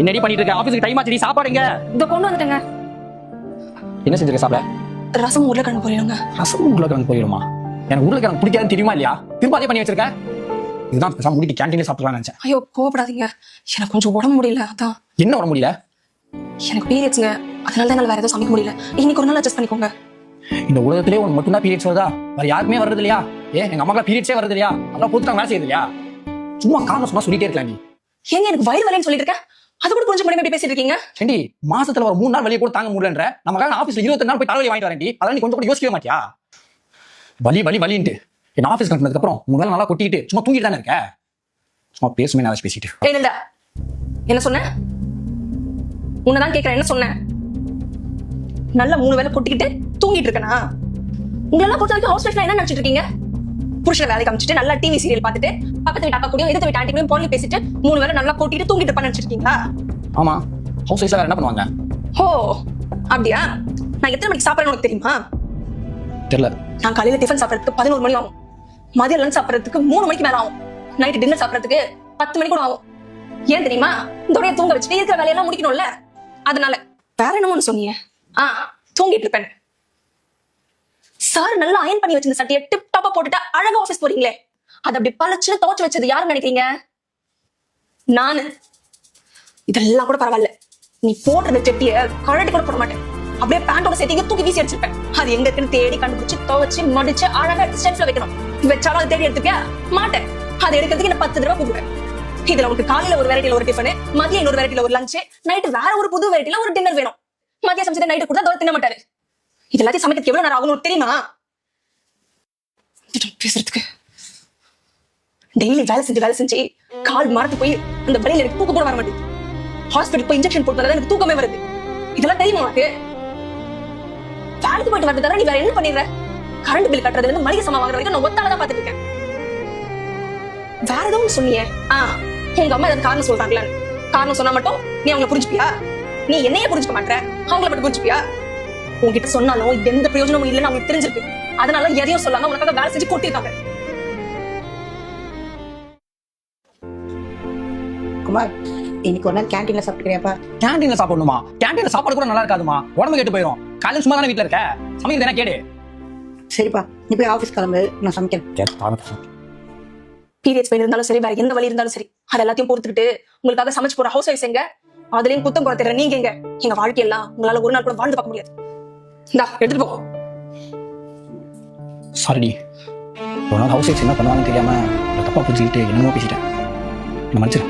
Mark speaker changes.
Speaker 1: என்னடி பண்ணிட்டு இருக்க? ஆபீஸ்க்கு டைம் ஆச்சு, சாப்பாடுங்க.
Speaker 2: இத கொண்டு வந்துட்டேங்க.
Speaker 1: என்ன செஞ்சிருக்க சாப்பிட?
Speaker 2: ரசம் உருளைக்கிழங்கு பொரியலுங்க.
Speaker 1: ரசம் உருளைக்கிழங்கு பொரியலுமா? எனக்கு உருளைக்கிழங்கு பிடிக்காதுன்னு தெரியுமா இல்லையா? திரும்ப அதே பண்ணி வச்சிருக்க. இதுதான் பேசாம முடிட்டு கேண்டீன்ல சாப்பிடலாம்னு நினைச்சேன்.
Speaker 2: ஐயோ கோவப்படாதீங்க, எனக்கு கொஞ்சம் உடம்பு முடியல. அதான்.
Speaker 1: என்ன உடம்பு முடியல?
Speaker 2: எனக்கு பீரியட்ஸ்ங்க, அதனால தான் என்னால வேற எதுவும் சமைக்க முடியல. இன்னைக்கு ஒரு நாள் அட்ஜஸ்ட் பண்ணிக்கோங்க.
Speaker 1: இந்த உலகத்திலே உனக்கு மட்டும் தான் பீரியட்ஸ் வருதா? வேற யாருக்குமே வருது இல்லையா? எங்க அம்மாக்கெல்லாம் பீரியட்ஸே வருது இல்லையா? அதெல்லாம் போட்டுட்டாங்க, வேலை செய்யுது இல்லையா? சும்மா காரணம் சும்மா சொல்லிட்டே இருக்கலாம் நீ.
Speaker 2: ஏங்க எனக்கு வயிறு வலின்னு சொல்லிட்டு இருக்கேன், அது கூட புரிஞ்சு முடியாம எப்படி பேசிட்டு இருக்கீங்க?
Speaker 1: செண்டி, மாசத்துல ஒரு 3 நாள் வெளியே கூட தாங்க முடியலன்ற நமக்காக ஆபீஸ்ல 28 நாள் போய் தலைவலி வாங்கிட்டு வரேன்டி. அதெல்லாம் நீ கொஞ்சம் கூட யோசிக்கவே மாட்டியா? வலி வலி வலின்ட்டு என் ஆபீஸ் கிளம்பினதுக்கு அப்புறம் 3 நாள் நல்லா கொட்டிட்டு சும்மா தூங்கிட்டு தானே இருக்க. சும்மா பேசுமே நான் பேசிட்டு.
Speaker 2: இல்ல என்ன சொன்ன? உன்னதான் கேட்கிறேன், என்ன சொன்ன? நல்லா 3 வேளை கொட்டிக்கிட்டு தூங்கிட்டு இருக்கனா? உங்களெல்லாம் பொறுத்த வரைக்கும் ஹவுஸ் ஒய்ஃப்னா என்ன நினைச்சிட்டு இருக்கீங்க? புருஷனை வேலைக்கு காமிச்சிட்டு நல்லா டிவி சீரியல் பார்த்துட்டு பக்கத்து வீட்டு அக்கா கூடயும் எதிர்த்து வீட்டு ஆண்டி கூடயும் போன்ல பேசிட்டு 3 வேளை நல்லா கொட்டிட்டு தூங்கிட்டு இருப்பான்னு நினைச்சிருக்கீங்களா?
Speaker 1: ஆமா, ஹவுஸ் ஒய்ஃப்ல வேற என்ன பண்ணுவாங்க?
Speaker 2: ஓ அப்படியா? நான் எத்தனை மணிக்கு சாப்பிடறேன்னு உனக்கு தெரியுமா?
Speaker 1: தெரியல.
Speaker 2: நான் காலையில டிஃபன் சாப்பிடறதுக்கு 11 மணி ஆகும், மதியம் லஞ்ச் சாப்பிடறதுக்கு 3 மணிக்கு மேல ஆகும், நைட் டின்னர் சாப்பிடறதுக்கு 10 மணி கூட ஆகும். ஏன் தெரியுமா? இந்த தூங்க வச்சுட்டு இருக்கிற வேலையெல்லாம் முடிக்கணும்ல, அதனால. வேற என்னமோ சொன்னீங்க. தூங்கிட்டு இருப்பேன். சார் நல்லா அயன் பண்ணி வச்சிருந்த சட்டையை டிப் டாப்பா போட்டுட்டு அழகா ஆபீஸ் போறீங்களே, அது அப்படி பழச்சு துவச்சு வச்சது யாருன்னு நினைக்கிறீங்க? நானு. இதெல்லாம் கூட பரவாயில்ல, நீ போடுற சட்டிய கழட்டி கூட போட மாட்டேன், அப்படியே பேண்டோட சேர்த்து தூக்கி வீசி அடிச்சிருப்பேன். அது எங்க இருக்குன்னு தேடி கண்டுபிடிச்சு துவச்சு மடிச்சு அழகா ஸ்டென்ஸ்ல வைக்கணும். வச்சாலும் அதை தேடி எடுத்துப்பியா? மாட்டேன். அதை எடுக்கிறதுக்கு என்ன 10 தடவை கூப்பிடுவேன். இதுல உங்களுக்கு காலையில ஒரு வெரைட்டில ஒரு டிஃபன், மதியம் இன்னொரு வெரைட்டில ஒரு லஞ்ச், நைட்டு வேற ஒரு புது வெரைட்டில ஒரு டின்னர் வேணும். மதியம் சமைச்சதை நைட்டு கூட தோற தின்ன மாட்டாரு. இது எல்லாத்தையும் சமைக்கிறதுக்கு எவ்வளவு நேரம் ஆகும் தெரியுமா? பேசுறதுக்கு டெய்லி வேலை செஞ்சு கால் மரத்து போய் அந்த வழியில எனக்கு தூக்கம் கூட வர மாட்டேங்குது. ஹாஸ்பிட்டல் போய் இன்ஜெக்ஷன் போட்டு எனக்கு தூக்கமே வருது. இதெல்லாம் தெரியுமா உனக்கு? வேலைக்கு போயிட்டு வரது தவிர நீ வேற என்ன பண்ணிடுற? கரண்ட் பில் கட்டுறதுல இருந்து மளிகை சாமான் வாங்குற வரைக்கும் நான் ஒத்தாலதான் பாத்துட்டு இருக்கேன். வேற எதுவும் சொன்னியே, உங்க அம்மா ஏதாவது காரணம் சொல்றாங்களா? காரணம் சொன்னா மட்டும் நீ அவங்க புரிஞ்சுப்பியா? நீ என்னையே புரிஞ்சுக்க மாட்டேற, அவங்கள மட்டும் புரிஞ்சுப்பியா? உங்ககிட்ட சொன்னாலும் எந்த பிரயோஜனமும் இல்லைன்னு அவங்களுக்கு தெரிஞ்சிருக்கு. அதனால எதையும் சொல்லாம உனக்காக வேலை செஞ்சு கொட்டிருக்காங்க.
Speaker 3: குமார், இன்னைக்கு ஒரு நாள் கேண்டீன்ல சாப்பிட்டுக்கிறியாப்பா?
Speaker 1: கேண்டீன்ல சாப்பிடணுமா? கேண்டீன்ல சாப்பாடு கூட நல்லா இருக்காதுமா, உடம்பு கெட்டு போயிடும். காலையில சும்மா தானே வீட்டுல இருக்க, சமைக்கிறது என்ன கேடு?
Speaker 3: சரிப்பா, நீ போய் ஆபீஸ் கிளம்பு, நான் சமைக்கிறேன்.
Speaker 2: பீரியட்ஸ் பெயின் இருந்தாலும் சரி, வேற எந்த வலி இருந்தாலும் சரி, அது எல்லாத்தையும் பொறுத்துக்கிட்டு உங்களுக்காக சமைச்சு போற ஹவுஸ் ஒய்ஃப்ஸ் எங்க? அதுலயும் குத்தம் குறைக்கிற நீங்க எங்க? எங்க வாழ்க்கையெல்லாம் உங்களால ஒரு நாள் கூட வாழ்ந்து பார்க்க முடியாது. இந்தா எடுத்துட்டு போ.
Speaker 1: சாரிடி, ஒரு நாள் ஹவுஸ் ஒய்ஃப்ஸ் என்ன பண்ணுவாங்கன்னு தெரியாம தப்பா புரிஞ்சுக்கிட்டு என்னமோ பேசிட்டேன். என்ன மன்னிச்சிரு.